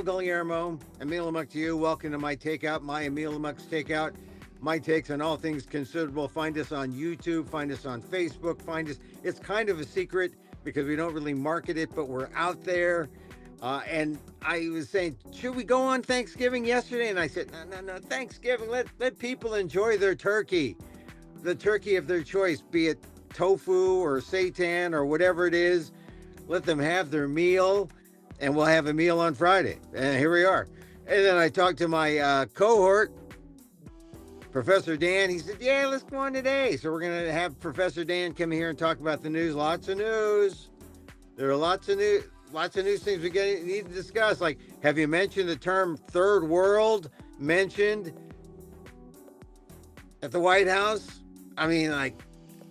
Guillermo, Emil Amok to you. Welcome to my takeout, my Emil Amok's takeout. My takes on all things considerable. Find us on YouTube, find us on Facebook, find us. It's kind of a secret because we don't really market it, but we're out there. And I was saying, should we go on Thanksgiving yesterday? And I said, no, Thanksgiving. Let people enjoy their turkey, the turkey of their choice, be it tofu or seitan or whatever it is. Let them have their meal, and we'll have a meal on Friday. And here we are. And then I talked to my cohort, Professor Dan. He said, yeah, let's go on today. So we're going to have Professor Dan come here and talk about the news. Lots of news. There are lots of news things we need to discuss. Like, have you mentioned the term third world mentioned at the White House? I mean, like,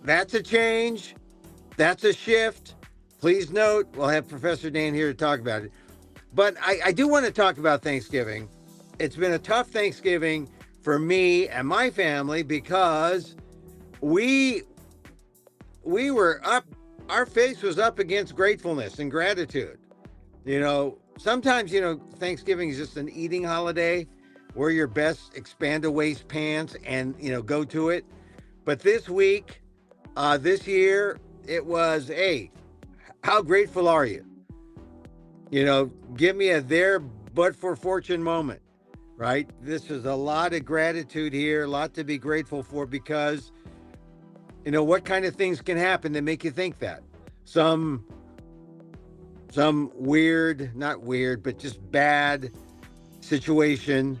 that's a change. That's a shift. Please note, we'll have Professor Dan here to talk about it. But I do want to talk about Thanksgiving. It's been a tough Thanksgiving for me and my family because we were up, our face was up against gratefulness and gratitude. You know, sometimes, Thanksgiving is just an eating holiday. Wear your best expand a waist pants and, go to it. But this week, this year, it was, hey, how grateful are you? Give me a there but for fortune moment, right? This is a lot of gratitude here, a lot to be grateful for because, what kind of things can happen that make you think that? Some weird, not weird, but just bad situation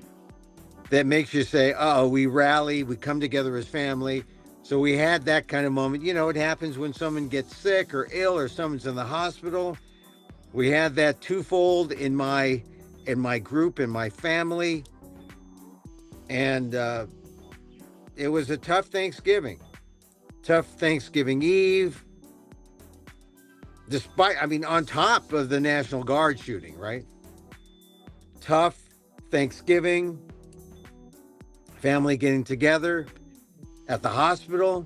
that makes you say, oh, we rally, we come together as family. So we had that kind of moment. It happens when someone gets sick or ill or someone's in the hospital. We had that twofold in my group, in my family. And it was a tough Thanksgiving Eve. On top of the National Guard shooting, right? Tough Thanksgiving, family getting together at the hospital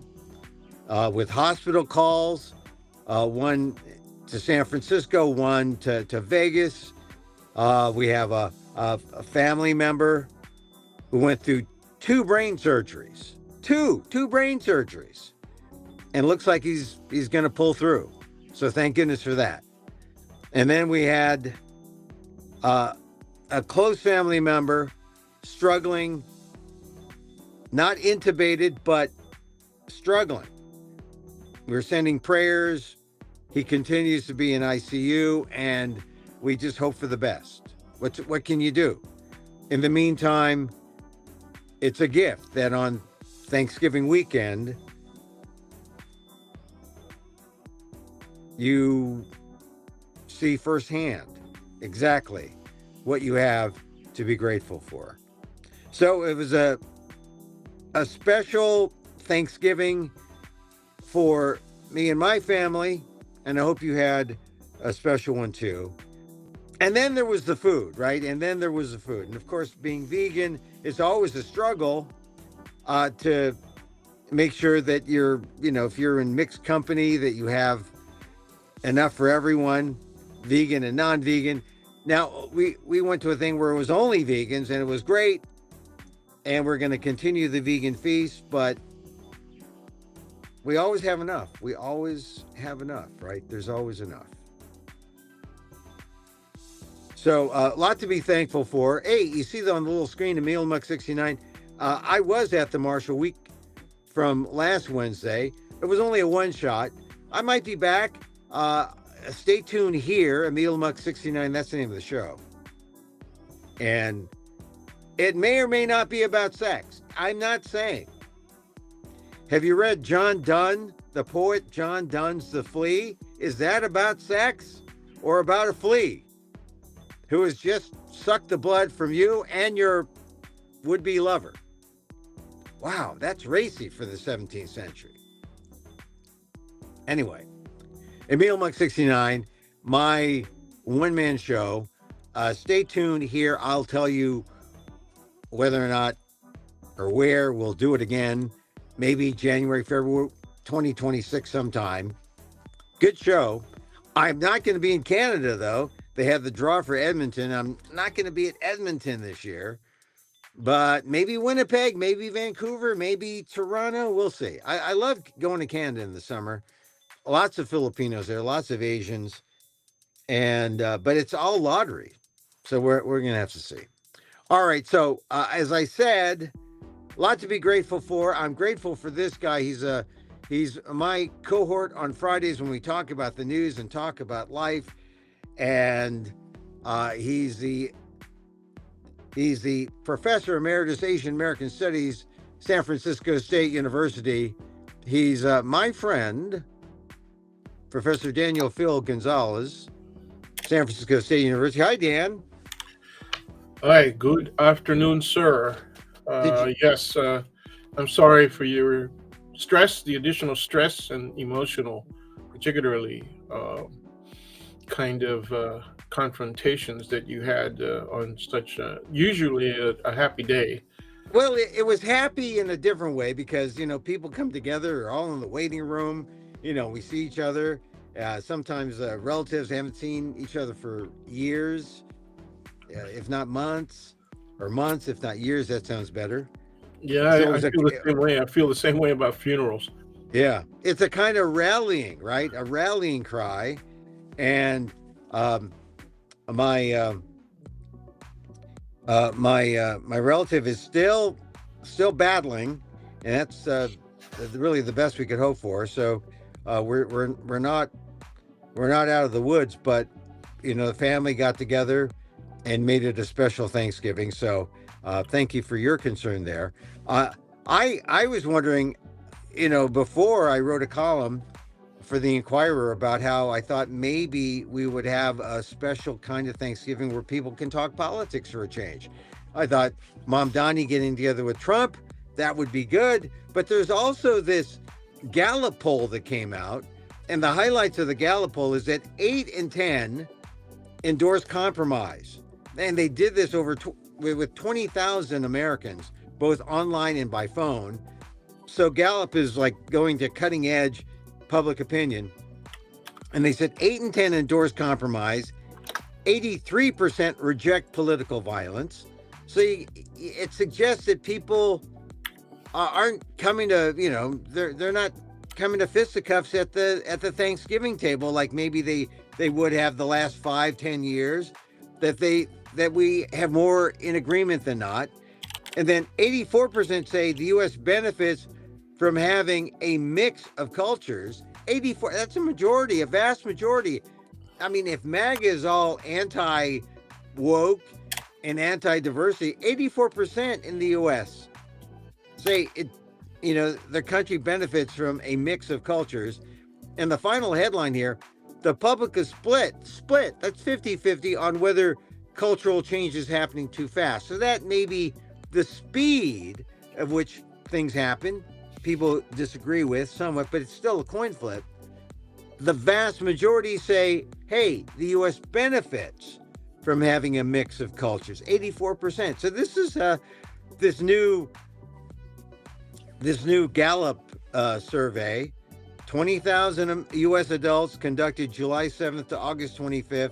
with hospital calls, one to San Francisco, one to Vegas. We have a family member who went through two brain surgeries, two brain surgeries, and looks like he's going to pull through. So thank goodness for that. And then we had a close family member struggling, not intubated, but struggling. We're sending prayers. He continues to be in ICU, and we just hope for the best. What can you do? In the meantime, it's a gift that on Thanksgiving weekend, you see firsthand exactly what you have to be grateful for. So it was a special Thanksgiving for me and my family, and I hope you had a special one too. And then there was the food, right? And of course, being vegan, it's always a struggle to make sure that you're, if you're in mixed company, that you have enough for everyone, vegan and non-vegan. Now, we went to a thing where it was only vegans, and it was great. And we're going to continue the vegan feast, but we always have enough. We always have enough, right? There's always enough. So a lot to be thankful for. Hey, you see on the little screen, Emil Muck 69. I was at the Marshall Week from last Wednesday. It was only a one shot. I might be back. Stay tuned here. Emil Muck 69. That's the name of the show. And it may or may not be about sex. I'm not saying. Have you read John Donne, the poet John Donne's The Flea? Is that about sex or about a flea who has just sucked the blood from you and your would-be lover? Wow, that's racy for the 17th century. Anyway, Emil Muck 69, my one-man show. Stay tuned here. I'll tell you whether or not or where we'll do it again. Maybe January, February 2026 sometime. Good show. I'm not going to be in Canada, though. they have the draw for Edmonton. I'm not going to be at Edmonton this year, but maybe Winnipeg, maybe Vancouver, maybe Toronto. We'll see. I love going to Canada in the summer. Lots of Filipinos there, lots of Asians, and but it's all lottery, so we're gonna have to see. All right, so as I said, a lot to be grateful for. I'm grateful for this guy. He's my cohort on Fridays when we talk about the news and talk about life, and he's the professor emeritus Asian American Studies, San Francisco State University. He's my friend, Professor Daniel Phil Gonzalez, San Francisco State University. Hi, Dan. Hi, good afternoon, sir. Yes, I'm sorry for your stress, the additional stress and emotional, particularly kind of confrontations that you had on such usually a happy day. Well, it was happy in a different way because, people come together, they're all in the waiting room. We see each other. Sometimes relatives haven't seen each other for years, if not months, or months, if not years. That sounds better. Yeah, So it I was a, feel the same way. I feel the same way about funerals. yeah, it's a kind of rallying, right? A rallying cry. And my my relative is still battling, and that's really the best we could hope for. So we're not out of the woods, but the family got together and made it a special Thanksgiving. So thank you for your concern there. I was wondering, before I wrote a column for the Inquirer about how I thought maybe we would have a special kind of Thanksgiving where people can talk politics for a change. I thought Mamdani getting together with Trump, that would be good. But there's also this Gallup poll that came out, and the highlights of the Gallup poll is that 8 in 10 endorse compromise. And they did this with 20,000 Americans, both online and by phone. So Gallup is like going to cutting edge public opinion. And they said 8 in 10 endorse compromise, 83% reject political violence. So it suggests that people aren't coming to, they're not coming to fisticuffs at the Thanksgiving table like maybe they would have the last 5-10 years, that we have more in agreement than not. And then 84% say the U.S. benefits from having a mix of cultures. 84, that's a majority, a vast majority. I mean, if MAGA is all anti-woke and anti-diversity, 84% in the U.S. say the country benefits from a mix of cultures. And the final headline here, the public is split, that's 50-50 on whether cultural change is happening too fast. So that may be the speed of which things happen. People disagree with somewhat, but it's still a coin flip. The vast majority say, hey, the U.S. benefits from having a mix of cultures, 84%. So this is this new Gallup survey, 20,000 U.S. adults conducted July 7th to August 25th,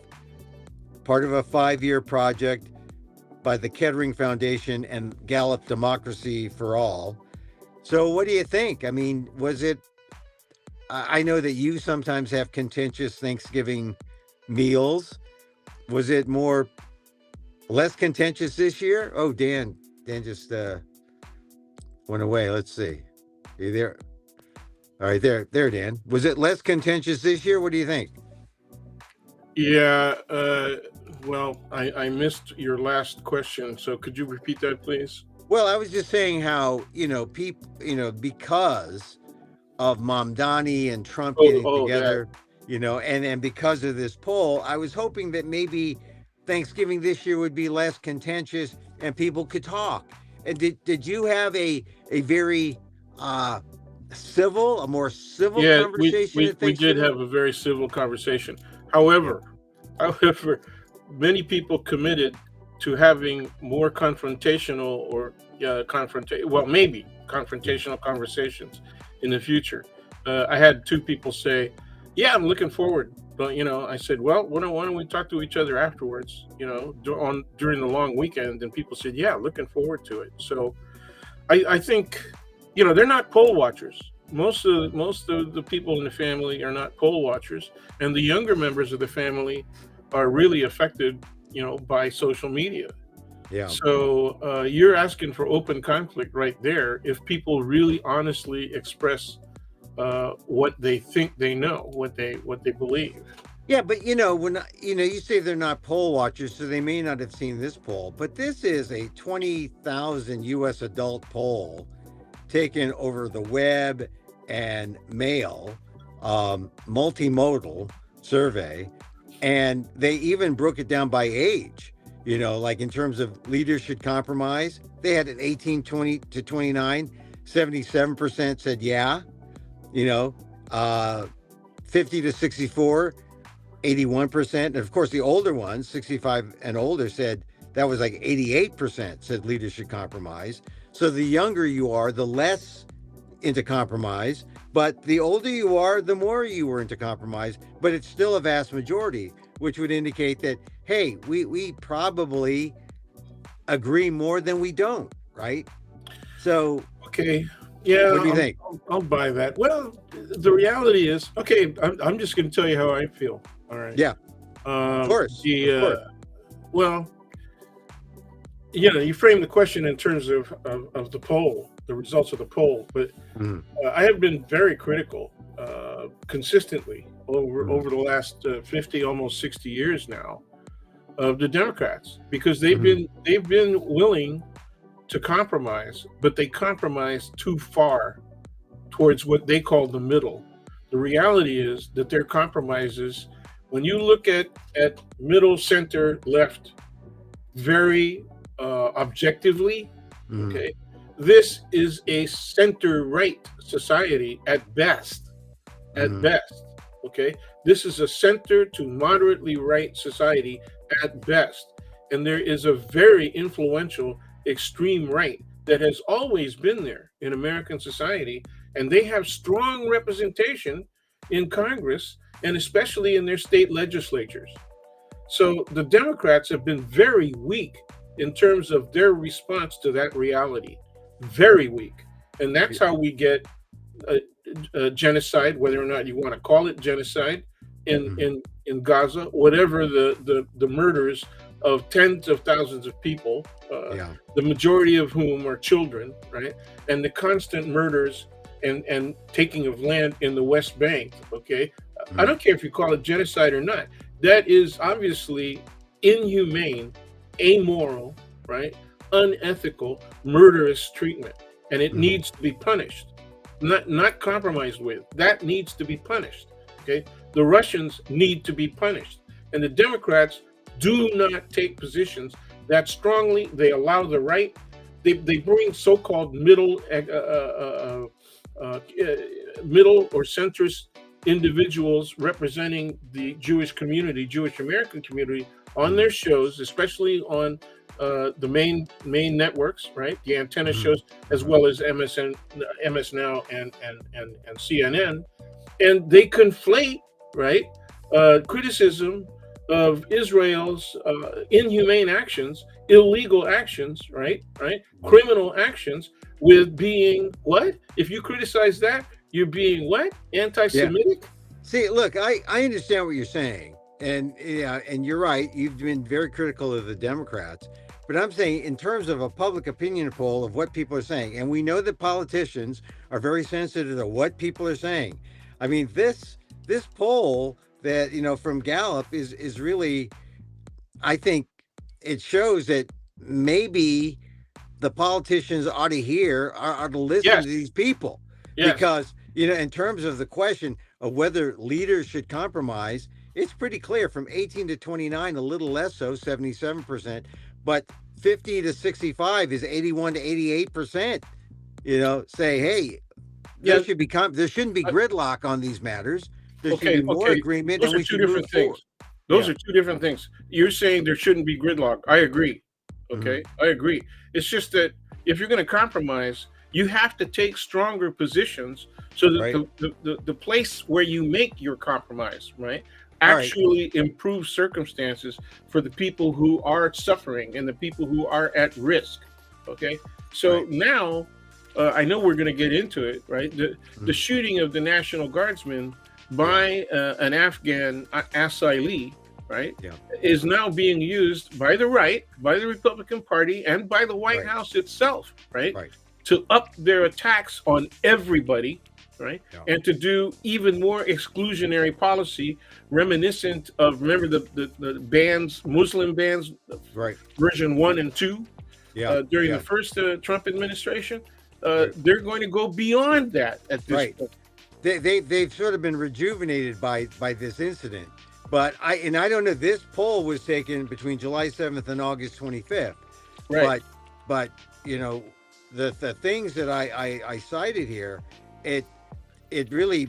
part of a 5-year project by the Kettering Foundation and Gallup Democracy for All. So what do you think? I mean, was it, I know that you sometimes have contentious Thanksgiving meals. Was it less contentious this year? Oh, Dan just went away. Let's see. Are you there? All right, there, Dan. Was it less contentious this year? What do you think? Yeah, well, I missed your last question, so could you repeat that, please? Well, I was just saying how, people, because of Mamdani and Trump getting together, and because of this poll, I was hoping that maybe Thanksgiving this year would be less contentious and people could talk. And did you have a very more civil conversation? We did have a very civil conversation. However, many people committed to having more confrontational maybe confrontational conversations in the future. I had 2 people say, yeah, I'm looking forward But I said, well, why don't we talk to each other afterwards? During the long weekend, and people said, yeah, looking forward to it. So I think, they're not poll watchers. Most of the people in the family are not poll watchers, and the younger members of the family are really affected, by social media. Yeah. So you're asking for open conflict right there. If people really honestly express what they think they know, what they believe. Yeah, but when you say they're not poll watchers, so they may not have seen this poll, but this is a 20,000 U.S. adult poll taken over the web and mail, multimodal survey, and they even broke it down by age. Like in terms of leaders should compromise, they had an 18, 20 to 29, 77% said yeah. 50 to 64, 81%. And of course, the older ones, 65 and older, said that was like 88% said leaders should compromise. So the younger you are, the less into compromise. But the older you are, the more you were into compromise. But it's still a vast majority, which would indicate that, hey, we probably agree more than we don't, right? So, okay. Yeah, what do you think? I'll buy that. Well, the reality is, okay, I'm just going to tell you how I feel. All right. Yeah. Of course. Well, you frame the question in terms of the poll, the results of the poll, but I have been very critical consistently over the last 50, almost 60 years now of the Democrats, because they've been willing to compromise, but they compromise too far towards what they call the middle. The reality is that their compromises, when you look at middle, center, left, very objectively, okay, this is a center-right society at best. At best, okay? This is a center to moderately right society at best. And there is a very influential extreme right that has always been there in American society, and they have strong representation in Congress and especially in their state legislatures. So the Democrats have been very weak in terms of their response to that reality, very weak. And that's how we get a genocide, whether or not you want to call it genocide, in Gaza, whatever the murders of tens of thousands of people, the majority of whom are children, right? And the constant murders and taking of land in the West Bank, okay? I don't care if you call it genocide or not. That is obviously inhumane, amoral, right? Unethical, murderous treatment. And it needs to be punished, not compromised with. That needs to be punished, okay? The Russians need to be punished. And the Democrats do not take positions that strongly. They allow the right. They bring so-called middle or centrist individuals representing the Jewish community, Jewish American community, on their shows, especially on the main networks, right? The antenna shows, as well as MS Now and CNN, and they conflate, right, criticism of Israel's inhumane actions, illegal actions, right, criminal actions, with being what? If you criticize that, you're being what? Anti-Semitic? Yeah. See, look, I understand what you're saying, and you're right. You've been very critical of the Democrats, but I'm saying in terms of a public opinion poll of what people are saying, and we know that politicians are very sensitive to what people are saying. I mean, this poll that from Gallup is really, I think it shows that maybe the politicians ought to listen to these people, because in terms of the question of whether leaders should compromise, it's pretty clear from 18 to 29, a little less so, 77%, but 50 to 65 is 81 to 88%. Say, hey, there shouldn't be gridlock on these matters. There should be more agreement. Those are two different things. Those are two different things. You're saying there shouldn't be gridlock. I agree. Okay, I agree. It's just that if you're going to compromise, you have to take stronger positions so that the place where you make your compromise, right, All right. actually improve circumstances for the people who are suffering and the people who are at risk. Okay, so Right. now I know we're going to get into it, right? The Mhm. shooting of the National Guardsman Yeah. by an Afghan asylee, right, Yeah. is now being used by the right, by the Republican Party, and by the White Right. House itself, right, Right. to up their attacks on everybody, right, Yeah. and to do even more exclusionary policy, reminiscent of, remember the bans, Muslim bans, Right. version 1 and 2, Yeah. during the Yeah. first Trump administration. Right. They're going to go beyond that at this Right. point. They've sort of been rejuvenated by this incident. But I don't know. This poll was taken between July 7th and August 25th. Right. But you know, the things that I cited here, it it really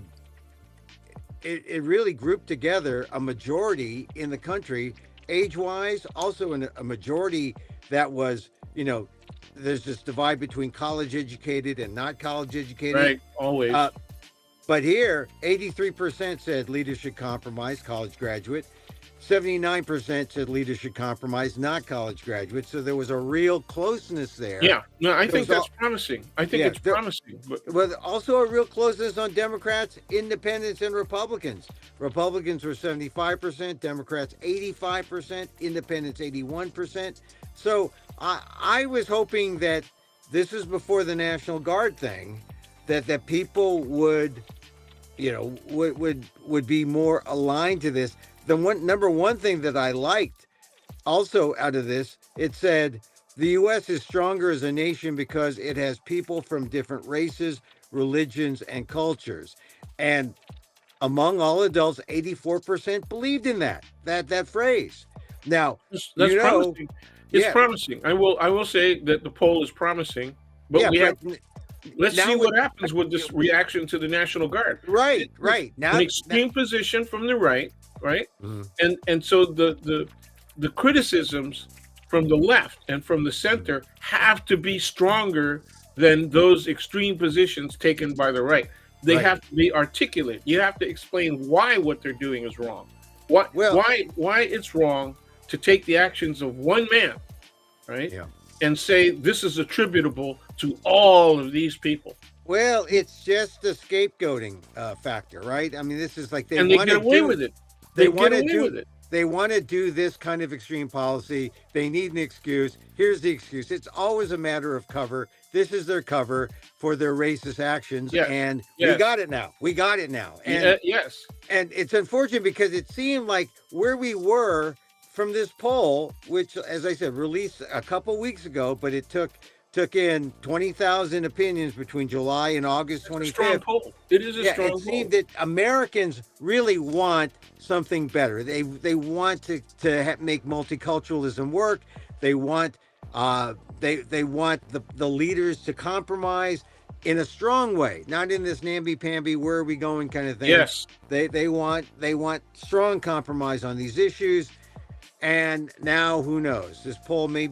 it really grouped together a majority in the country, age wise, also a majority that was, there's this divide between college educated and not college educated. Right. Always. Uh, but here, 83% said leaders should compromise, college graduate. 79% said leaders should compromise, not college graduate. So there was a real closeness there. Yeah. No, I There think was that's promising. I think Yeah, it's there- promising. But But also a real closeness on Democrats, independents, and Republicans. Republicans were 75%, Democrats 85%, independents 81%. So I was hoping that this is before the National Guard thing, that people would, would be more aligned to this. The number one thing that I liked also out of this, it said the U.S. is stronger as a nation because it has people from different races, religions, and cultures. And among all adults, 84% believed in that phrase. Now, that's promising. It's yeah. promising. I will say that the poll is promising. But let's now see what happens with this reaction to the National Guard. Right. Now, An extreme position from the right, Mhm. and so the criticisms from the left and from the center have to be stronger than those extreme positions taken by the right. They Right. have to be articulate. You have to explain why what they're doing is wrong. Why it's wrong to take the actions of one man, right? Yeah. And say this is attributable to all of these people. Well, it's just a scapegoating factor, right? I mean, this is like And they get away with it. They They want get to away do with it. They want to do this kind of extreme policy. They need an excuse. Here's the excuse. It's always a matter of cover. This is their cover for their racist actions. Yes. And Yes. we got it now. And Yes. and it's unfortunate because it seemed like where we were from this poll, which, as I said, released a couple weeks ago, but it took in 20,000 opinions between July and August It's a strong 25th. poll. It is a Yeah, strong it poll. seemed that Americans really want something better. They want to make multiculturalism work. They want they want the leaders to compromise in a strong way, not in this namby-pamby where are we going kind of thing. Yes. They want strong compromise on these issues. And now who knows? This poll may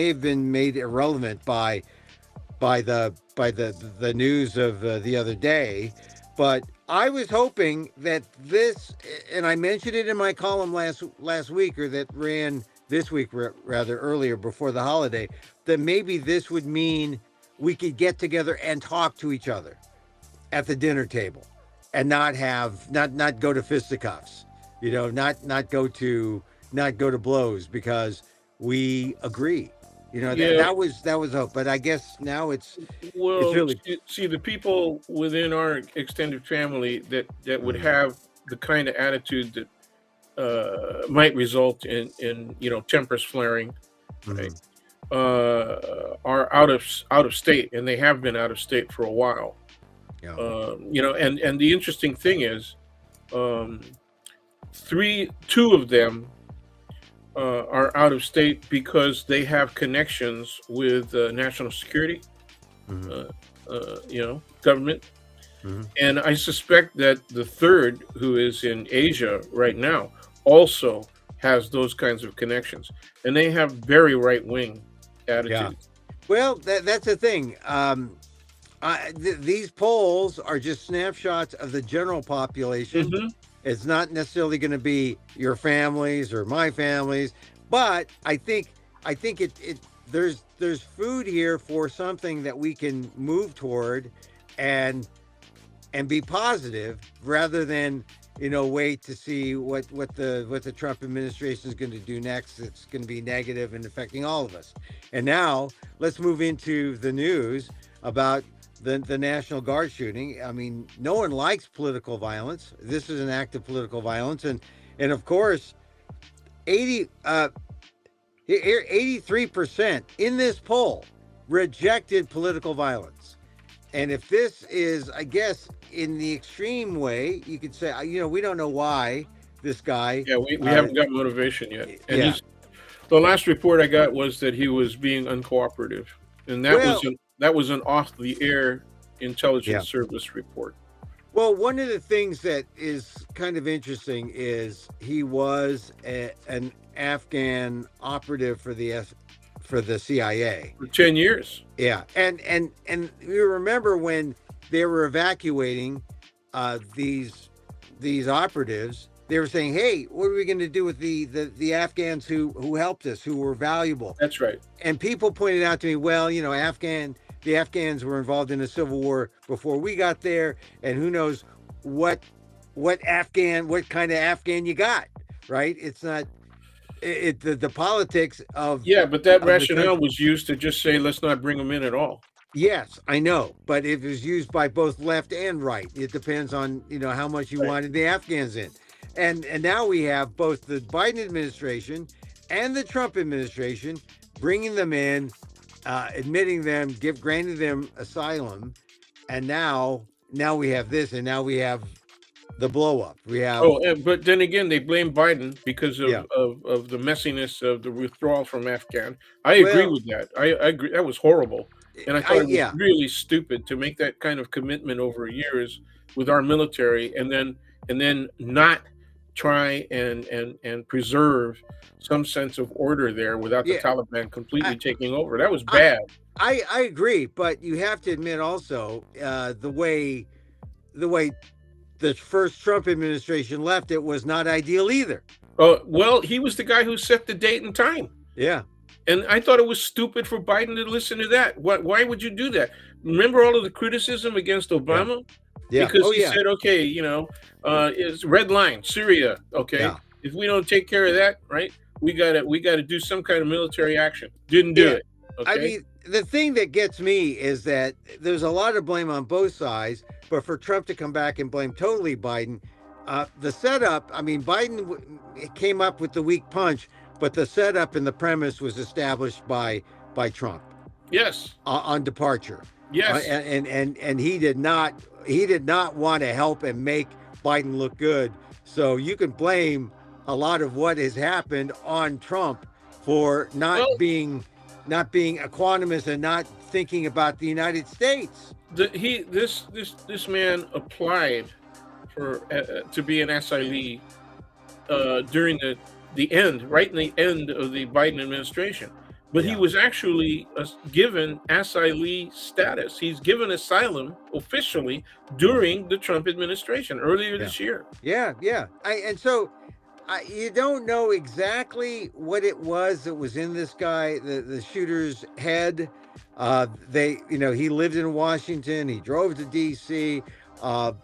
have been made irrelevant by the news of the other day. But I was hoping that this, and I mentioned it in my column last week, or that ran this week rather earlier before the holiday, that maybe this would mean we could get together and talk to each other at the dinner table and not go to fisticuffs, not go to blows because we agree. That was hope, but I guess now it's really see the people within our extended family that would have the kind of attitude that might result in tempers flaring, right? Are out of state, and they have been out of state for a while. Yeah. And the interesting thing is, two of them are out of state because they have connections with national security, government. And I suspect that the third, who is in Asia right now, also has those kinds of connections, and they have very right-wing attitudes. Yeah. Well, that's the thing. These polls are just snapshots of the general population. It's not necessarily going to be your families or my families, but I think it there's food here for something that we can move toward, and be positive rather than wait to see what the Trump administration is going to do next. It's going to be negative and affecting all of us. And now let's move into the news about the National Guard shooting. I mean, no one likes political violence. This is an act of political violence, and of course, 83% in this poll rejected political violence. And if this is, I guess, in the extreme way, you could say, we don't know why this guy. Yeah, we haven't got motivation yet. And yeah. The last report I got was that he was being uncooperative, and that was an off the air intelligence service report. Well, one of the things that is kind of interesting is he was an Afghan operative for the CIA for 10 years. Yeah, and you remember when they were evacuating these operatives, they were saying, "Hey, what are we going to do with the Afghans who helped us, who were valuable?" That's right. And people pointed out to me, well, the Afghans were involved in a civil war before we got there, and who knows what kind of Afghan you got, right? It's not the politics of but that rationale was used to just say, let's not bring them in at all. Yes, I know, but it was used by both left and right. It depends on how much you wanted the Afghans in, and now we have both the Biden administration and the Trump administration bringing them in, admitting them, granting them asylum, and now we have this, and now we have the blow up. We have but then again, they blame Biden because of the messiness of the withdrawal from Afghan. I agree with that. I agree that was horrible, and I thought it was really stupid to make that kind of commitment over years with our military, and then not try and preserve some sense of order there without the Taliban completely taking over. That was bad. I agree, but you have to admit also the way the first Trump administration left, it was not ideal either. Oh, well, he was the guy who set the date and time. Yeah. And I thought it was stupid for Biden to listen to that. Why would you do that? Remember all of the criticism against Obama? Yeah. Because he said, okay, it's red line, Syria. Okay. Yeah. If we don't take care of that, right, we gotta do some kind of military action. Didn't do it. Okay? I mean, the thing that gets me is that there's a lot of blame on both sides, but for Trump to come back and blame totally Biden, the setup, I mean, Biden came up with the weak punch, but the setup and the premise was established by Trump. Yes. On departure. Yes. And he did not want to help and make Biden look good. So you can blame a lot of what has happened on Trump for not being equanimous and not thinking about the United States. This man applied for to be an asylee during the end, right in the end of the Biden administration. But he was actually given asylee status. He's given asylum officially during the Trump administration earlier this year. Yeah. You don't know exactly what it was that was in this guy, the shooter's head. He lived in Washington. He drove to D.C. We're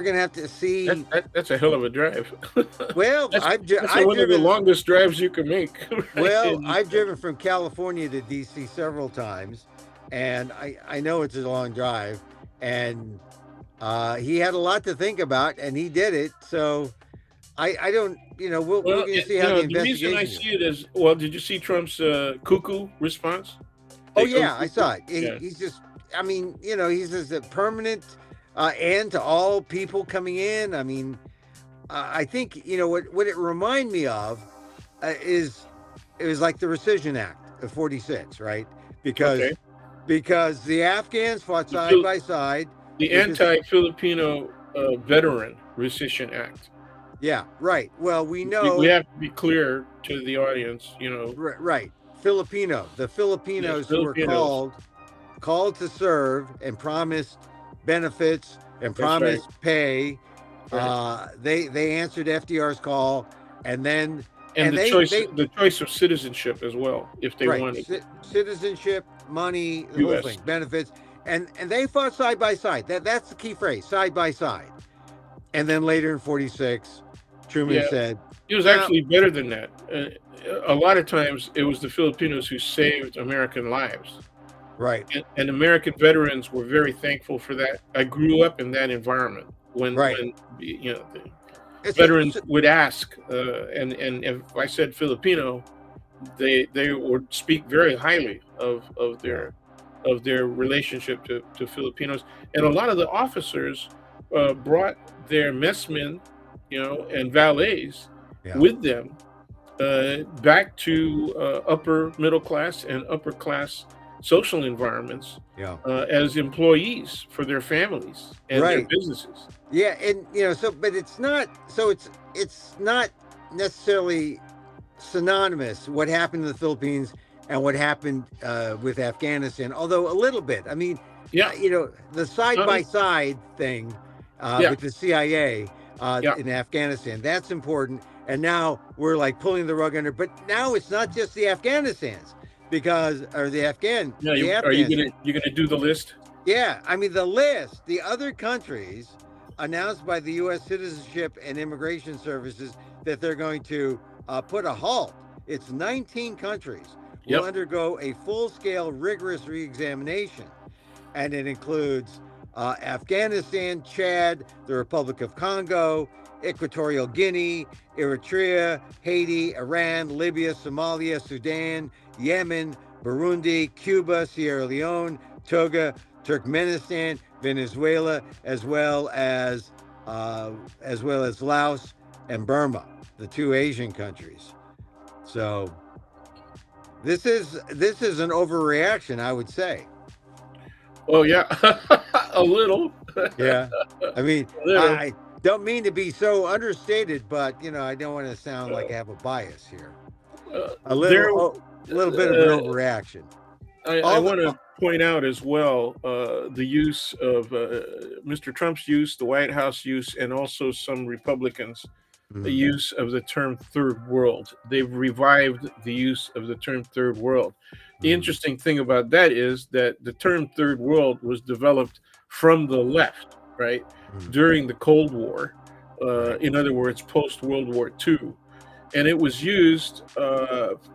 gonna have to see. That's a hell of a drive. Well, I've one of the longest drives you can make. Right? Well, I've driven from California to DC several times, and I know it's a long drive. And he had a lot to think about, and he did it. So I don't, we're gonna see how the investigation. The reason I see it is, did you see Trump's cuckoo response? I saw it. He's just, he's just a permanent. And to all people coming in. I mean, I think, what it reminded me of is it was like the Rescission Act of 46, right? Because the Afghans fought side by side. The anti-Filipino veteran Rescission Act. Yeah, right. Well, we know. We have to be clear to the audience, Right. The Filipinos who were called to serve and promised benefits and promised pay, Right. They answered FDR's call, and then And and they the choice of citizenship as well, if they right, wanted citizenship, money, the whole U.S. thing, benefits, and they fought side by side. That's the key phrase, side by side. And then later in '46, Truman Yeah, said, it was "No, actually better than that. A lot of times, it was the Filipinos who saved American lives, right, and American veterans were very thankful for that. I grew up in that environment right." when the It's a, veterans would ask, and if I said Filipino, they would speak very highly yeah, of their relationship to Filipinos, and a lot of the officers brought their messmen, and valets yeah, with them back to upper middle class and upper class social environments yeah, as employees for their families and their right. businesses. Yeah, and so, but it's not. So it's not necessarily synonymous what happened in the Philippines and what happened with Afghanistan. Although a little bit. I mean, Yeah, the side uh, by side thing yeah, with the CIA yeah. in Afghanistan, that's important. And now we're like pulling the rug under. But now it's not just the Afghanistans because or Yeah, the are you Afghans. gonna do the list? Yeah, I mean the list, the other countries announced by the U.S. Citizenship and Immigration Services that they're going to put a halt. It's 19 countries will Yep. undergo a full-scale, rigorous re-examination, and it includes Afghanistan, Chad, the Republic of Congo, Equatorial Guinea, Eritrea, Haiti, Iran, Libya, Somalia, Sudan, Yemen, Burundi, Cuba, Sierra Leone, Togo, Turkmenistan, Venezuela, as well as Laos and Burma, the two Asian countries. So this is an overreaction, I would say. Oh yeah, a little, Yeah, I mean, a little. I don't mean to be so understated, but I don't want to sound like I Uh, have a bias here. there, A little bit of an uh, overreaction. I All the want to point out as well the use of Mr. Trump's use, the White House use, and also some Republicans' Mhm, use of the term third world. They've revived the use of the term third world. The mhm, interesting thing about that is that the term third world was developed from the left, right, mhm, during the Cold War. right, In other words, post World War II. And it was used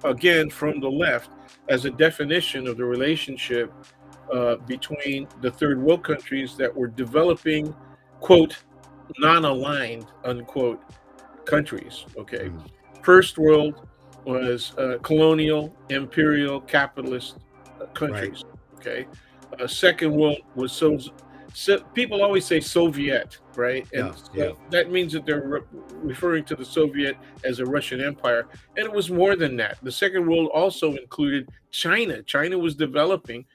again from the left as a definition of the relationship between the third world countries that were developing, quote, non-aligned, unquote, countries. Okay, mhm, first world was colonial, imperial, capitalist right, countries. Okay, second world was so people always say Soviet, right? yeah, And yeah, so that means that they're referring to the Soviet as a Russian empire, and it was more than that. The second world also included China. China was developing.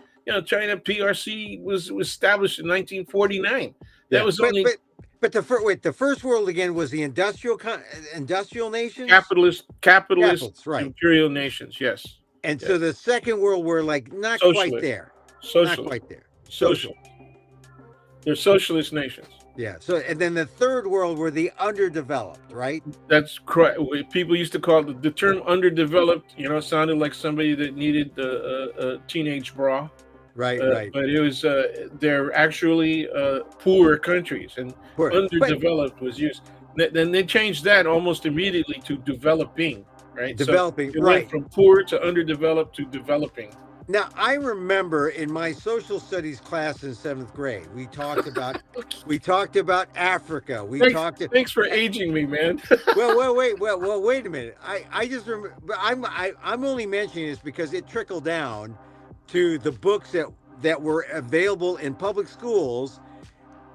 China PRC was established in 1949. That yeah. was only But the first world again was the industrial nations, capitalist capitals, right? imperial nations. Yes, And so yes. the second world were like not quite Socialist, there, not socialist, quite there. socialist. Social, They're socialist nations. yeah. So and then the third world were the underdeveloped, right? That's correct. People used to call the term underdeveloped. Sounded like somebody that needed a teenage bra. Right, right. But it was they're actually poor countries, and But underdeveloped was used. Then they changed that almost immediately to developing, right? So developing, it went right. from poor to underdeveloped to developing. Now, I remember in my social studies class in seventh grade, we talked about Africa. We Thanks, talked. thanks for aging me, man. Wait a minute. I just remember. I'm only mentioning this because it trickled down to the books that were available in public schools.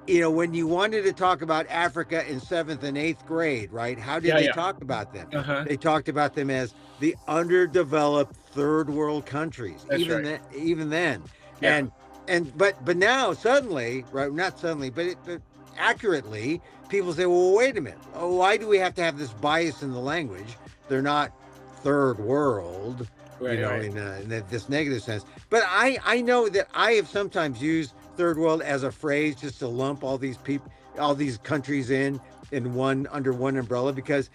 When you wanted to talk about Africa in seventh and eighth grade, right? How did Yeah, they yeah. talk about them? Uh huh. They talked about them as the underdeveloped third world countries, That's right. even then. Yeah. But now suddenly, right? Not suddenly, but accurately, people say, well, wait a minute. Oh, why do we have to have this bias in the language? They're not third world, Right. Right. in this negative sense. But I know that I have sometimes used third world as a phrase just to lump all these people, all these countries in one under one umbrella because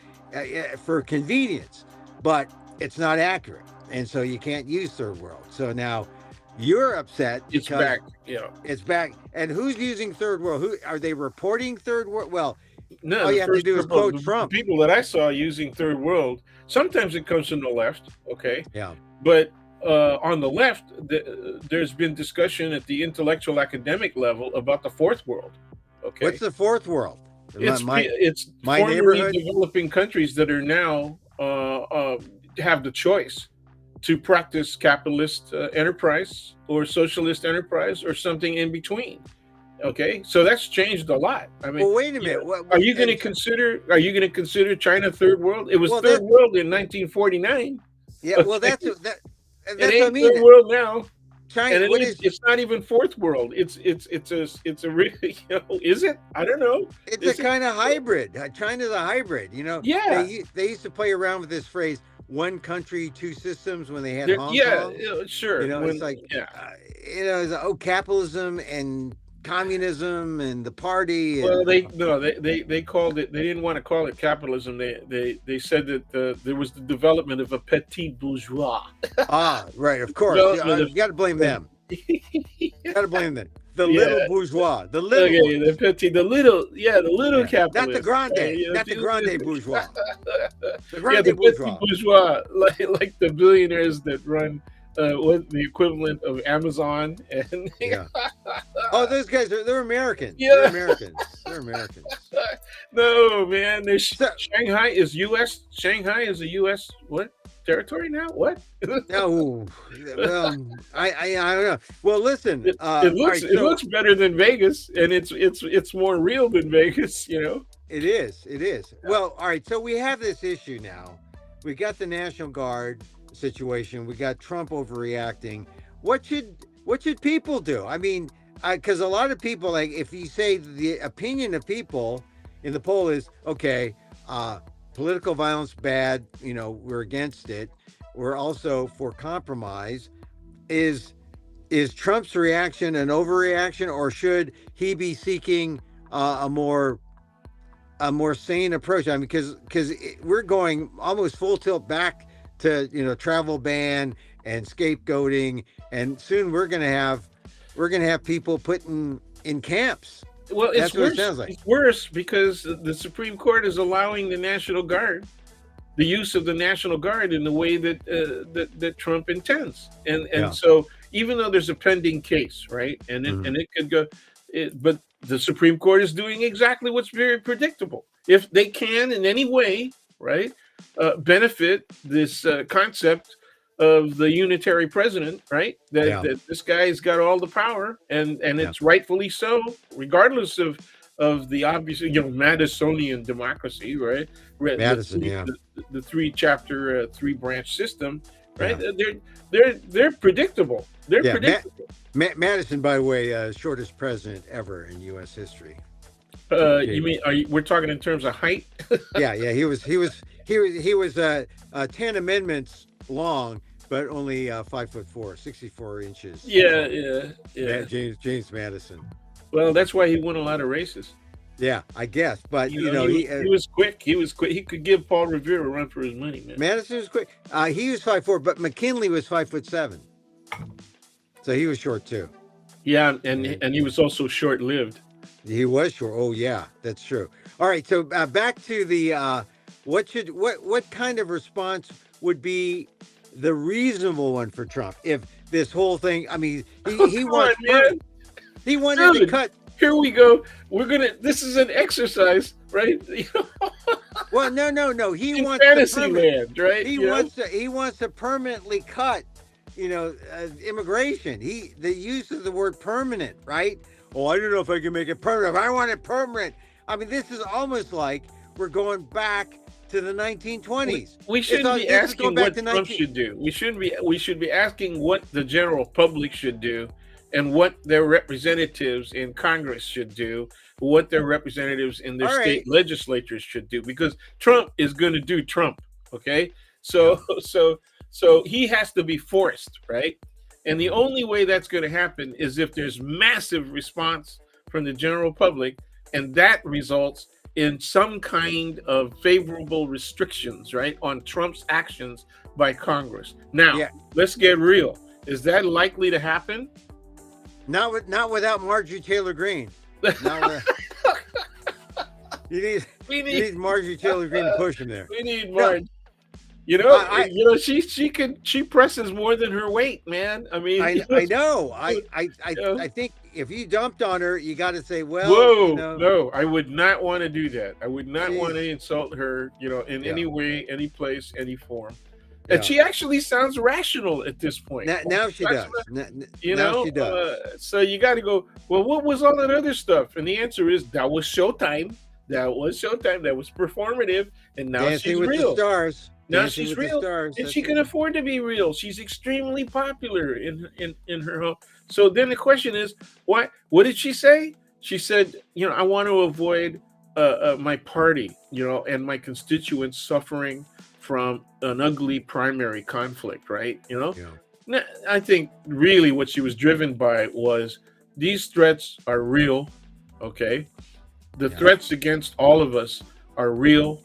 for convenience, but it's not accurate, and so you can't use third world. So now you're upset It's because back. Yeah. it's back. And who's using third world? Who are they reporting third world? Well, No, all the you have to first do is couple, quote the Trump. people that I saw using third world, sometimes it comes from the left, okay, Yeah. but on the left, there's been discussion at the intellectual academic level about the fourth world. Okay, What's the fourth world? It's my formerly neighborhood. developing countries that are now have the choice to practice capitalist enterprise or socialist enterprise or something in between. Okay, so that's changed a lot. I mean, Well, wait a minute. are you going to consider? Are you going to consider China third world? It was Well, third world in 1949. Yeah. Okay? Well, that's It what I ain't mean. third world now, China. and What is? it's not even fourth world. It's a really, is it? I don't know. It's Is a it? kind of hybrid. China's a hybrid. Yeah, They used to play around with this phrase "one country, two systems" when they had Hong Kong. sure. It's like Yeah. it's capitalism and communism and the party Well, and they called it. They didn't want to call it capitalism. They said that there was the development of a petit bourgeois. right, of course. You got to blame them. Got to blame them. The little bourgeois, the little, the little capitalist, not the grande, not the grande bourgeois. The grande the bourgeois. petit bourgeois, like the billionaires that run what the equivalent of Amazon and Oh, those guys they're Americans. Yeah. They're Americans. They're Americans. No, man. Shanghai is U.S. Shanghai is a U.S. what territory now? What? No, well, I don't know. Well, listen, it looks better than Vegas, and it's more real than Vegas. It is. Well, all right. So we have this issue now. We got the National Guard situation. We got Trump overreacting. What should people do? I mean, because a lot of people, like, if you say the opinion of people in the poll is okay, political violence bad. We're against it. We're also for compromise. Is Trump's reaction an overreaction, or should he be seeking a more sane approach? I mean, because we're going almost full tilt back to travel ban and scapegoating, and soon we're gonna have people put in camps. Well, That's what it sounds like. It's worse because the Supreme Court is allowing the National Guard, the use of the National Guard in the way that Trump intends, and so even though there's a pending case, right, and it could go, but the Supreme Court is doing exactly what's very predictable. If they can in any way, right, benefit this concept of the unitary president, right? That this guy's got all the power, and it's rightfully so, regardless of the obvious, Madisonian democracy, right? Madison, the three chapter, three branch system, right? They're predictable. They're predictable. Madison, by the way, shortest president ever in U.S. history. You mean we're talking in terms of height? Yeah. He was 10 amendments long, but only 5'4", 64 inches. Yeah. James Madison. Well, that's why he won a lot of races. Yeah, I guess, but he was quick. He was quick. He could give Paul Revere a run for his money, man. Madison was quick. He was 5'4", but McKinley was 5'7", so he was short too. Yeah, and he was also short-lived. He was short. Oh yeah, that's true. All right, so back to the what kind of response would be the reasonable one for Trump if this whole thing? I mean, he wants, man. He wanted to cut. Here we go. This is an exercise, right? Well, no. He wants fantasy land, right? He wants to permanently cut, immigration. The use of the word permanent, right? Oh, I don't know if I can make it permanent. I want it permanent. I mean, this is almost like we're going back to the 1920s. We shouldn't be asking what Trump should do. We should be asking what the general public should do, and what their representatives in Congress should do, what their representatives in their state legislatures should do, because Trump is going to do Trump. Okay, so he has to be forced, right? And the only way that's going to happen is if there's massive response from the general public, and that results in some kind of favorable restrictions, right, on Trump's actions by Congress. Now, Yeah. let's get real. Is that likely to happen? Not without Marjorie Taylor Greene. Not with, you need Marjorie Taylor Greene to push him there. We need No, Marge. She presses more than her weight, man. I mean, I know. know. I think if you dumped on her, you got to say, well, Whoa, no, I would not want to do that. I would not want to she's- insult her, in Yeah. any way, any place, any form. Yeah. And she actually sounds rational at this point. Now she That's does. what- Now she does. So you got to go, well, what was all that other stuff? And the answer is that was showtime. That was showtime. That was performative. And now Dancing she's with real. the Stars. Now Dancing she's with the real, Stars. and That's she it. can afford to be real. She's extremely popular in her home. So then the question is, why? What did she say? She said, I want to avoid my party, and my constituents suffering from an ugly primary conflict, right? Yeah. I think really what she was driven by was these threats are real, okay? The Yeah. threats against all of us are real,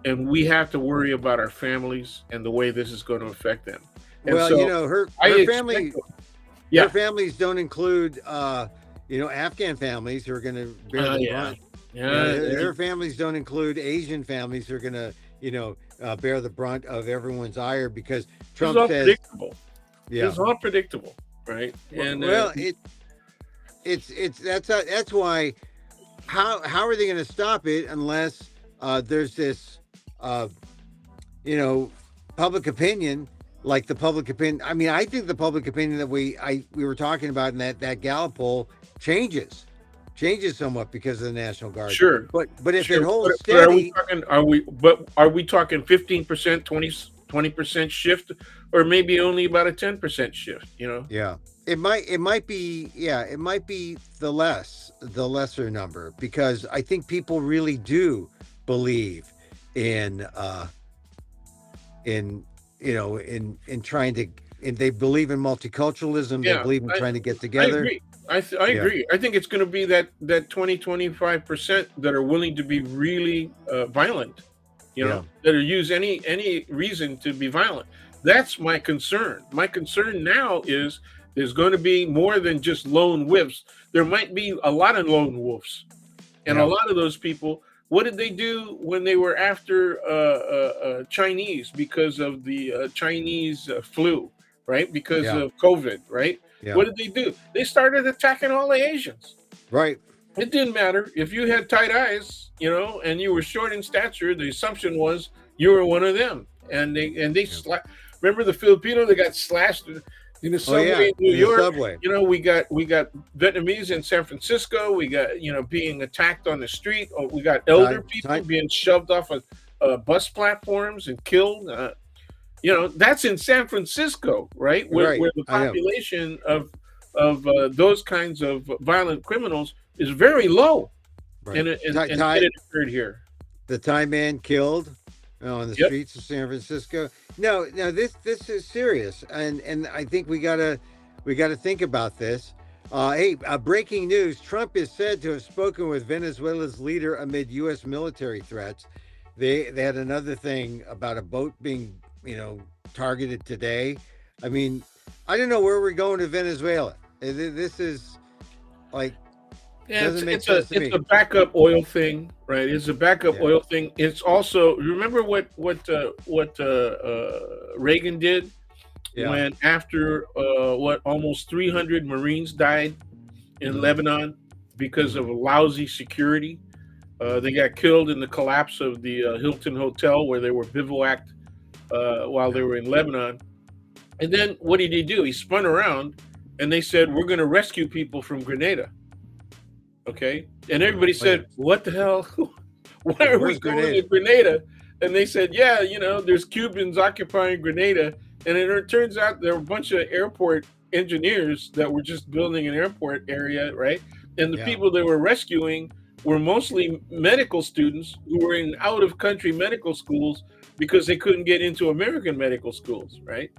and we have to worry about our families and the way this is going to affect them. And Well, so her I family. expect- Yeah. Her families don't include, Afghan families who are going to bear the brunt. Her families don't include Asian families who are going to, bear the brunt of everyone's ire because Trump it's all says, predictable. yeah. It's all predictable, right? And Well, that's why. How are they going to stop it unless there's this, public opinion, like the public opinion. I mean, I think the public opinion that we were talking about in that Gallup poll changes somewhat because of the National Guard. Sure, but if sure. it holds But are steady, we talking 15%, 20% shift, or maybe only about a 10% shift? yeah, it might be the lesser number, because I think people really do believe in trying to, and they believe in multiculturalism. They believe in trying to get together. I agree. I agree. I think it's going to be that 20-25% that are willing to be really violent, that are use any reason to be violent. That's my concern. My concern now is there's going to be more than just lone wolves. There might be a lot of lone wolves, and a lot of those people. What did they do when they were after Chinese because of the Chinese flu, right? Because of COVID, right? Yeah. What did they do? They started attacking all the Asians. Right. It didn't matter if you had tight eyes, and you were short in stature. The assumption was you were one of them, and they remember the Filipino that got slashed in the subway in New York. Subway. We got Vietnamese in San Francisco. We got being attacked on the street. We got elder people being shoved off of bus platforms and killed. That's in San Francisco, right? Where the population of those kinds of violent criminals is very low, right. and it occurred here. The Thai man killed on the streets of San Francisco. No, this is serious, and I think we gotta think about this. Breaking news: Trump is said to have spoken with Venezuela's leader amid U.S. military threats. They had another thing about a boat being targeted today. I mean, I don't know where we're going to Venezuela. This is like. It's a backup oil thing, right? It's a backup oil thing. It's also, remember what Reagan did when after almost 300 Marines died in Lebanon because of lousy security. They got killed in the collapse of the Hilton Hotel where they were bivouacked while they were in Lebanon. And then what did he do? He spun around and they said, we're going to rescue people from Grenada. Okay. And everybody said, what the hell? Why are we going to Grenada? And they said, there's Cubans occupying Grenada. And it turns out there were a bunch of airport engineers that were just building an airport area, right? And the people they were rescuing were mostly medical students who were in out-of-country medical schools because they couldn't get into American medical schools, right?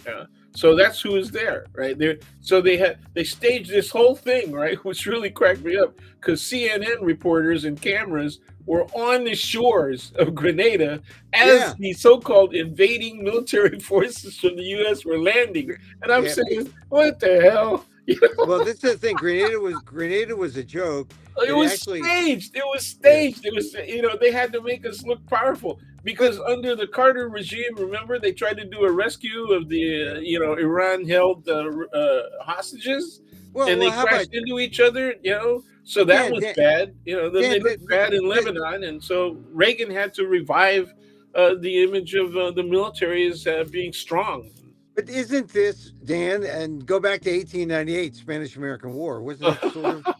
Yeah. So that's who is there, right? So they staged this whole thing, right? Which really cracked me up because CNN reporters and cameras were on the shores of Grenada as Yeah, the so-called invading military forces from the U.S. were landing, and I'm yeah. saying, what the hell? Well, this is the thing. Grenada was a joke. It It was actually, staged. It was yeah. staged. It was, they had to make us look powerful But because under the Carter regime, remember they tried to do a rescue of the, yeah. Iran held hostages, and Well, they how about crashed into each other. So that Dan? was Dan, bad. Then they Dan looked bad in Lebanon, and so Reagan had to revive the image of the military as being strong. but isn't this Dan? And go back to 1898, Spanish-American War. Wasn't it sort of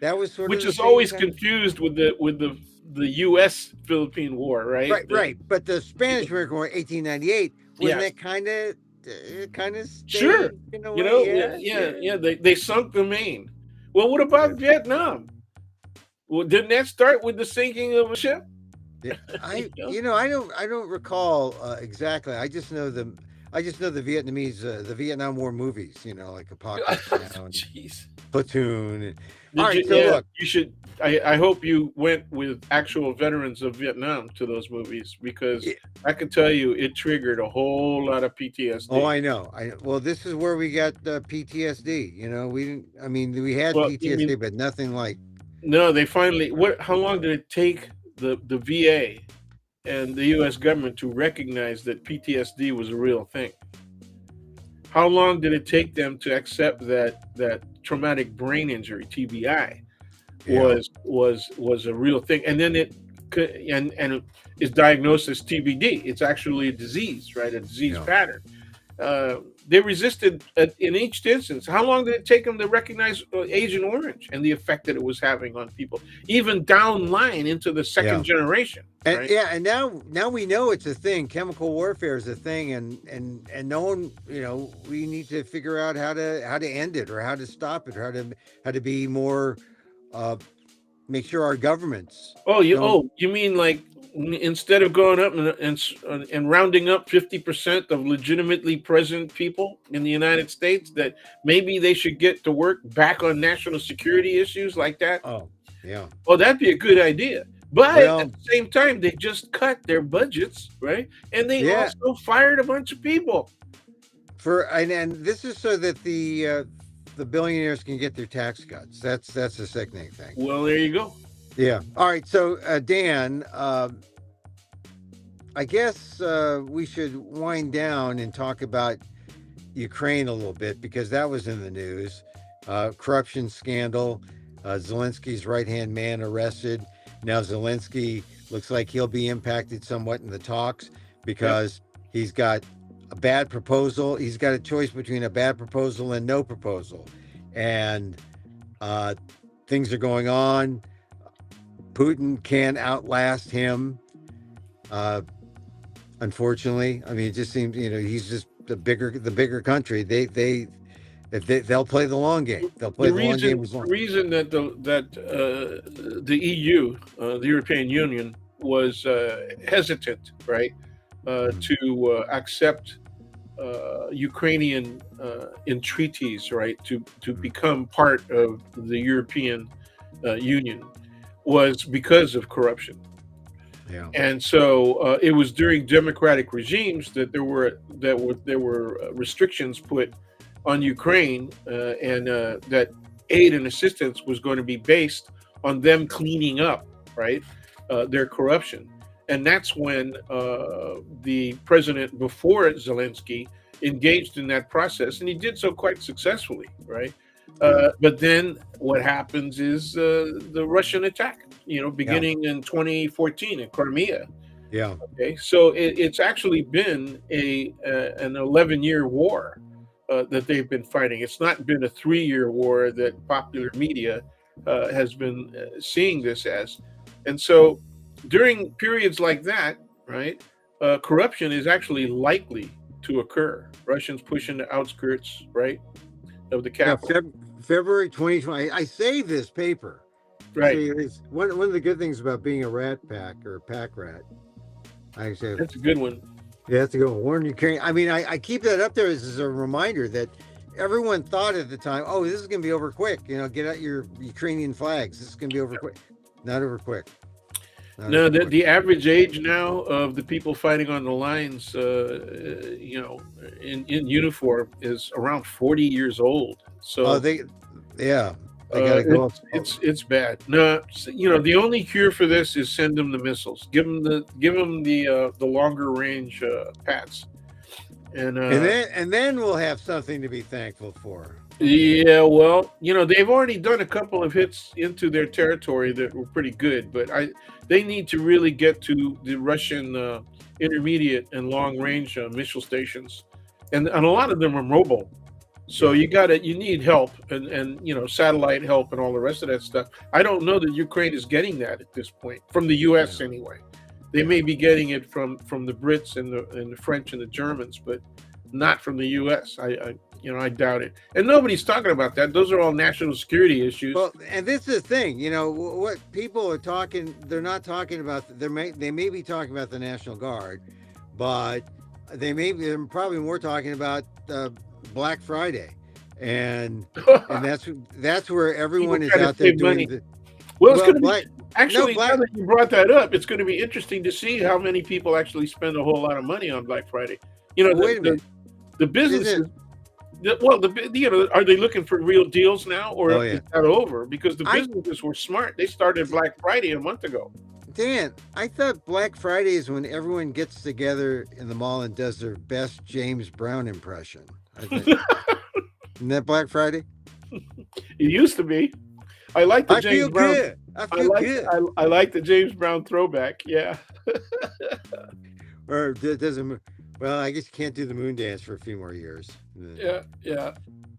that was sort of Which the is same always kind of confused with the U.S. Philippine War, right? right, right. But the Spanish-American War, 1898, wasn't Yeah. that kind of Sure. staged in a way? Yeah, Yes, yeah, yeah, yeah. They sunk the Maine. Well, what yeah. about Vietnam? Well, didn't that start with the sinking of a ship? Yeah, You know? I don't recall exactly. I just know the Vietnamese, the Vietnam War movies. Like Apocalypse Now and Jeez. Platoon. All Did you? right, so Yeah, look, you should. I hope you went with actual veterans of Vietnam to those movies because it, I can tell you it triggered a whole lot of oh, PTSD. I know. Well, this is where we got PTSD. We didn't. I mean, we had Well, I PTSD, mean, but nothing like. no, they finally. What? How long did it take the VA and the U.S. government to recognize that PTSD was a real thing? How long did it take them to accept that traumatic brain injury (TBI) Yeah, was a real thing? And then and it is diagnosed as TBD. It's actually a disease, right? A disease yeah. pattern. They resisted in each instance. How long did it take them to recognize Agent Orange and the effect that it was having on people, even down line into the Yeah. second generation, And right? yeah, and now we know it's a thing. Chemical warfare is a thing, and no one, we need to figure out how to end it or how to stop it or how to be more, uh, make sure our governments don't. You mean like instead of going up and rounding up 50% of legitimately present people in the United States, that maybe they should get to work back on national security issues like that? Oh, yeah. Well, that'd be a good idea. But at Well, the same time, they just cut their budgets, right? And they yeah. also fired a bunch of people. And this is so that the billionaires can get their tax cuts. That's the sickening thing. Well, there you go. Yeah. All right. So Dan, I guess we should wind down and talk about Ukraine a little bit because that was in the news. Corruption scandal. Zelensky's right-hand man arrested. Now Zelensky looks like he'll be impacted somewhat in the talks Yep. because he's got a bad proposal. He's got a choice between a bad proposal and no proposal. And things are going on. Putin can outlast him. Unfortunately, I mean, it just seems he's just the bigger country. They'll play the long game. They'll play The the long game reason as long. the reason that the EU, the European Union, was hesitant, right, to accept Ukrainian entreaties, right, to become part of the European Union, was because of corruption. Yeah. And so it was during democratic regimes that there were restrictions put on Ukraine, and that aid and assistance was going to be based on them cleaning up, right, their corruption. And that's when the president before Zelensky engaged in that process, and he did so quite successfully, right? But then what happens is the Russian attack, beginning in 2014 in Crimea. Yeah. Okay, so it's actually been an 11-year war that they've been fighting. It's not been a 3-year war that popular media has been seeing this as. And so during periods like that, right, corruption is actually likely to occur. Russians pushing the outskirts, right, of the Yeah. capital. February 2020. I saved this paper. Right. See, it's one of the good things about being a rat pack or a pack rat. I said, That's a good one. You have to go warn Ukraine. I mean, I keep that up there as a reminder that everyone thought at the time, oh, this is going to be over quick. Get out your Ukrainian flags. This is going to be over quick. Not over quick. No, the average age now of the people fighting on the lines, in uniform is around 40 years old. So they gotta go up. It's bad. No, the only cure for this is send them the missiles. Give them the longer range PATs, and then we'll have something to be thankful for. Yeah, well, they've already done a couple of hits into their territory that were pretty good, but they need to really get to the Russian intermediate and long range missile stations, and a lot of them are mobile. So you need help and satellite help and all the rest of that stuff. I don't know that Ukraine is getting that at this point from the U.S. anyway. They may be getting it from the Brits and the French and the Germans, but not from the U.S. I doubt it. And nobody's talking about that. Those are all national security issues. Well, and this is the thing, what people are talking, they're not talking about, they may be talking about the National Guard, but they're probably more talking about Black Friday. And that's where everyone is out there doing money. Well, it's going to be, actually, now that you brought that up, it's going to be interesting to see how many people actually spend a whole lot of money on Black Friday. Wait a minute. The businesses, are they looking for real deals now, or is that over? Because the businesses were smart. They started Black Friday a month ago. Dan, I thought Black Friday is when everyone gets together in the mall and does their best James Brown impression. I think. Isn't that Black Friday? It used to be. I like the James Brown. Good. I feel good. I like the James Brown throwback. Yeah. Or doesn't. Well, I guess you can't do the moon dance for a few more years. Yeah.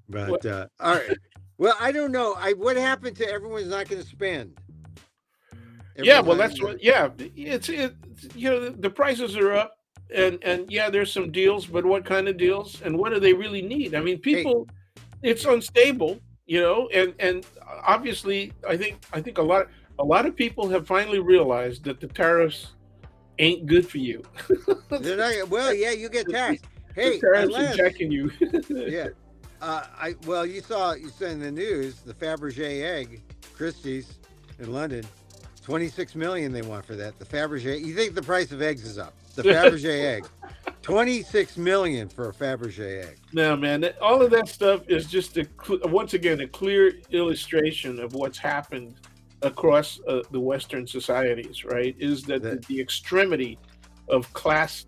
But all right. Well, I don't know. What happened to everyone's not going to spend? That's what. Yeah, the prices are up, and there's some deals, but what kind of deals, and what do they really need? I mean, people, it's unstable, and obviously, I think a lot of people have finally realized that the tariffs ain't good for you. They're not. Well, yeah, you get taxed. Hey, the tariffs are jacking you. Yeah. You saw in the news the Fabergé egg, Christie's in London, 26 million they want for that. The Fabergé. You think the price of eggs is up? The Fabergé egg, 26 million for a Fabergé egg. No, man, all of that stuff is just once again a clear illustration of what's happened across the Western societies, right? Is that the extremity of class,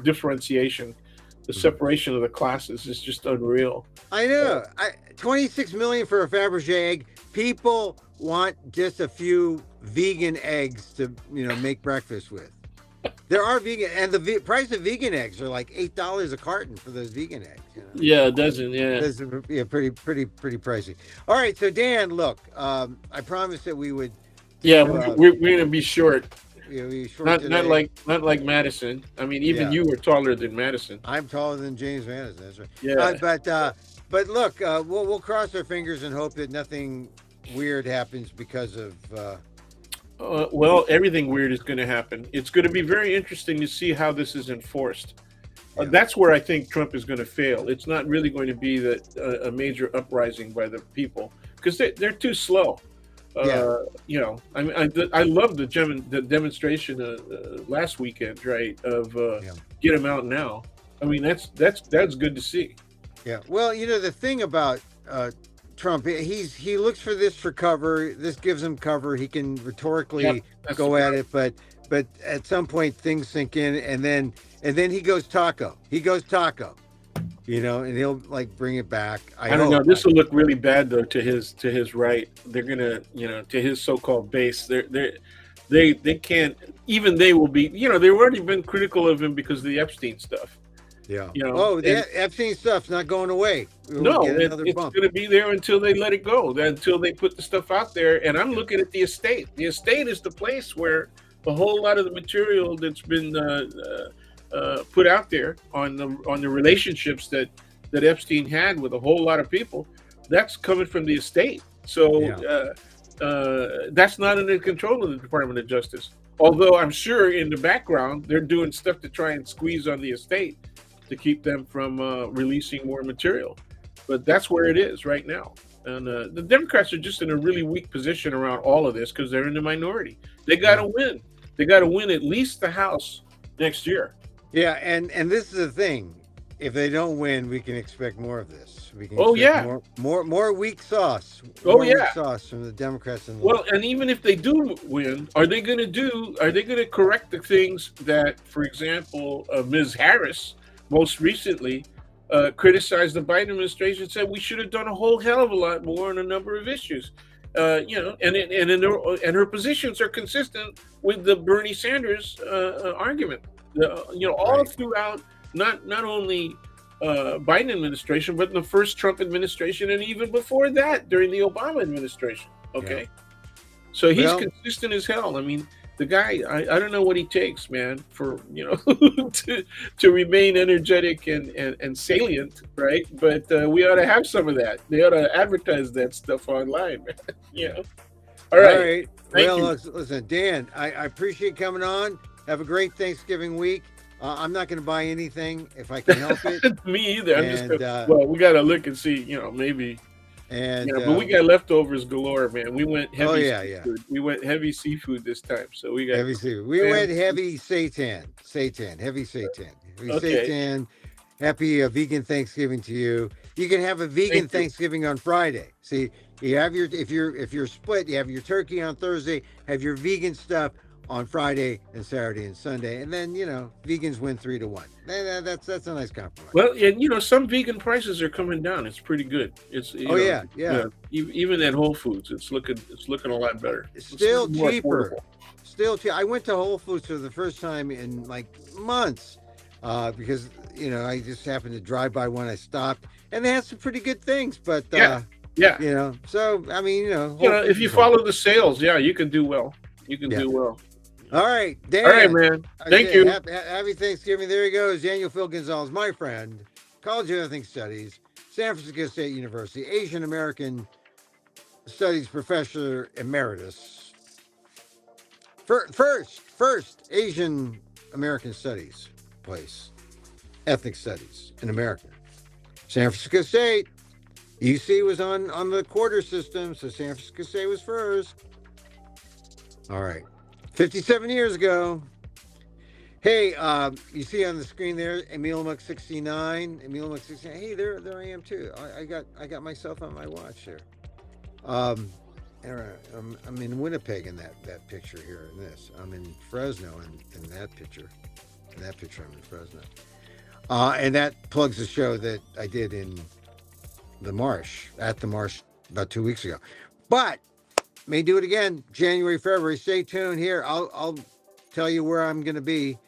differentiation, the separation of the classes is just unreal. I know. 26 million for a Fabergé egg. People want just a few vegan eggs to, make breakfast with. There are vegan, and the price of vegan eggs are like $8 a carton for those vegan eggs. Yeah, it doesn't. Yeah, it's pretty pricey. All right, so Dan, look, I promised that we would. Yeah, we're going to be short. Short not like Madison. I mean, even you were taller than Madison. I'm taller than James Madison. That's right. Yeah. But look, we'll cross our fingers and hope that nothing weird happens because of. Well, everything weird is going to happen. It's going to be very interesting to see how this is enforced. That's where I think Trump is going to fail. It's not really going to be a major uprising by the people because they're too slow. I mean, I love the demonstration last weekend, right? Of get them out now. I mean, that's good to see. Yeah. Well, the thing about Trump, he looks for this for cover. This gives him cover. He can rhetorically go at it, but at some point things sink in, and then he goes taco. And he'll bring it back. I don't know. This will look really bad though to his right. They're gonna, to his so-called base. They can't. Even they will be. They've already been critical of him because of the Epstein stuff. Yeah. The Epstein stuff's not going away. It's going to be there until they let it go, until they put the stuff out there. And I'm looking at the estate. The estate is the place where a whole lot of the material that's been put out there on the relationships that Epstein had with a whole lot of people, that's coming from the estate. So That's not under control of the Department of Justice. Although I'm sure in the background they're doing stuff to try and squeeze on the estate to keep them from releasing more material. But that's where it is right now. And the Democrats are just in a really weak position around all of this because they're in the minority. They got to win. They got to win at least the House next year. Yeah, and this is the thing. If they don't win, we can expect more of this. We can more weak sauce. Weak sauce from the Democrats and well, and even if they do win, are they going to correct the things that, for example, Ms. Harris most recently criticized the Biden administration, said we should have done a whole hell of a lot more on a number of issues. And her positions are consistent with the Bernie Sanders argument. All throughout, not only Biden administration, but in the first Trump administration, and even before that, during the Obama administration. Okay, so he's consistent as hell. I mean, the guy, I don't know what he takes, man, for to remain energetic and salient, right? But we ought to have some of that. They ought to advertise that stuff online, man. All right. Thank you. Listen, Dan, I appreciate coming on. Have a great Thanksgiving week. I'm not going to buy anything if I can help it. Me either. We got to look and see, maybe. And but we got leftovers galore, man. We went heavy seafood. We went heavy seafood this time, so we got heavy seafood. We went heavy seitan. Heavy seitan. Happy vegan Thanksgiving to you. You can have a vegan Thanksgiving on Friday. See, you have if you're split, you have your turkey on Thursday, have your vegan stuff on Friday and Saturday and Sunday, and then vegans win 3-1. That's a nice compromise. Well, and some vegan prices are coming down. It's pretty good. It's even at Whole Foods, it's looking a lot better. Still cheaper. I went to Whole Foods for the first time in like months because I just happened to drive by when I stopped, and they had some pretty good things. But so I mean, if you follow the sales, you can do well. You can do well. All right, Dan. All right, man. Thank you. Happy Thanksgiving. There he goes, Daniel Phil Gonzalez, my friend, College of Ethnic Studies, San Francisco State University, Asian American Studies Professor Emeritus. First Asian American Studies place, Ethnic Studies in America. San Francisco State, UC was on the quarter system, so San Francisco State was first. All right. 57 years ago. Hey, you see on the screen there, Emil Amok 69. Hey, there I am too. I got myself on my watch there. I'm in Winnipeg in that picture here. In this, I'm in Fresno in that picture. In that picture, I'm in Fresno. And that plugs the show that I did in the Marsh about 2 weeks ago. But may do it again, January, February. Stay tuned here. I'll tell you where I'm going to be.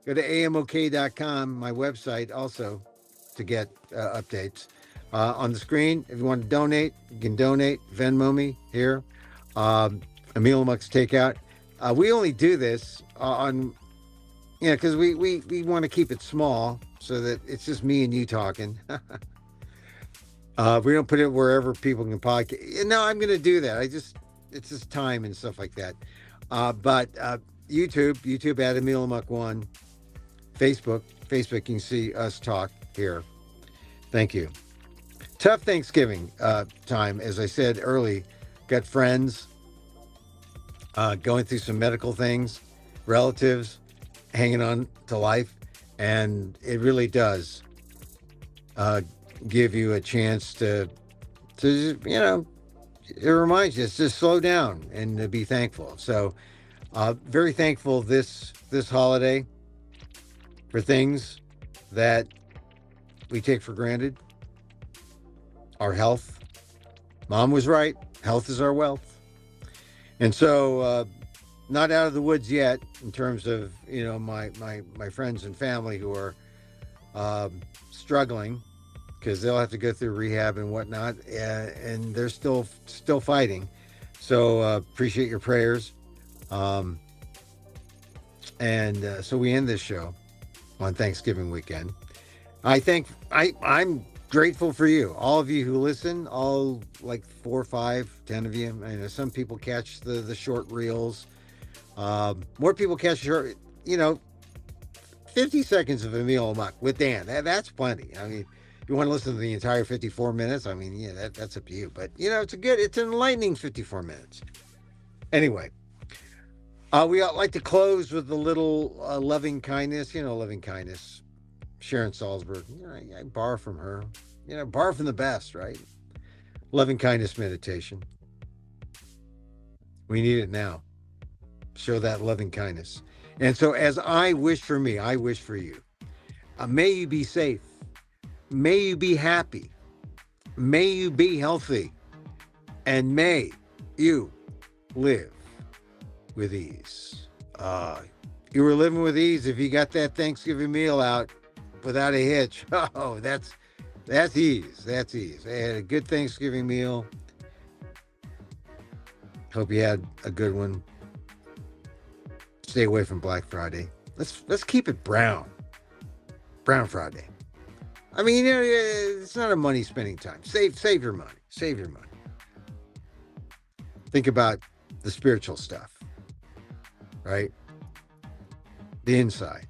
Go to amok.com, my website, also to get updates. On the screen, if you want to donate, you can donate. Venmo me here. Emil Amok's Takeout. We only do this because we want to keep it small so that it's just me and you talking. We don't put it wherever people can podcast. No, I'm going to do that. It's just time and stuff like that. But YouTube at Emil Amok 1. Facebook, you can see us talk here. Thank you. Tough Thanksgiving time, as I said early. Got friends going through some medical things, relatives hanging on to life, and it really does give you a chance to it reminds you to slow down and to be thankful. So very thankful this holiday for things that we take for granted. Our health. Mom was right. Health is our wealth. And so not out of the woods yet in terms of, my friends and family who are struggling, because they'll have to go through rehab and whatnot, and they're still fighting. So appreciate your prayers. So we end this show on Thanksgiving weekend. I'm grateful for you, all of you who listen, all like 4, 5, 10 of you. I know some people catch the short reels. More people catch short, 50 seconds of Emil Amok with Dan. That's plenty. I mean, you want to listen to the entire 54 minutes? I mean, yeah, that's up to you. But, it's an enlightening 54 minutes. Anyway, we like to close with a little loving kindness, loving kindness. Sharon Salzberg, I borrow from her, borrow from the best, right? Loving kindness meditation. We need it now. Show that loving kindness. And so as I wish for me, I wish for you. May you be safe. May you be happy. May you be healthy. And may you live with ease. You were living with ease if you got that Thanksgiving meal out without a hitch. Oh, that's ease. That's ease. I had a good Thanksgiving meal. Hope you had a good one. Stay away from Black Friday. Let's keep it brown. Brown Friday. I mean, it's not a money spending time. Save your money. Save your money. Think about the spiritual stuff, right? The inside,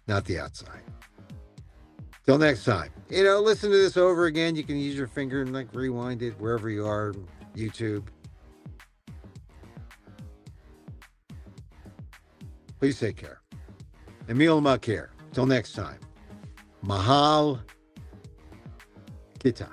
not the outside. Till next time. Listen to this over again. You can use your finger and rewind it wherever you are, YouTube. Please take care. Emil Amok here. Till next time. Mahal Kita.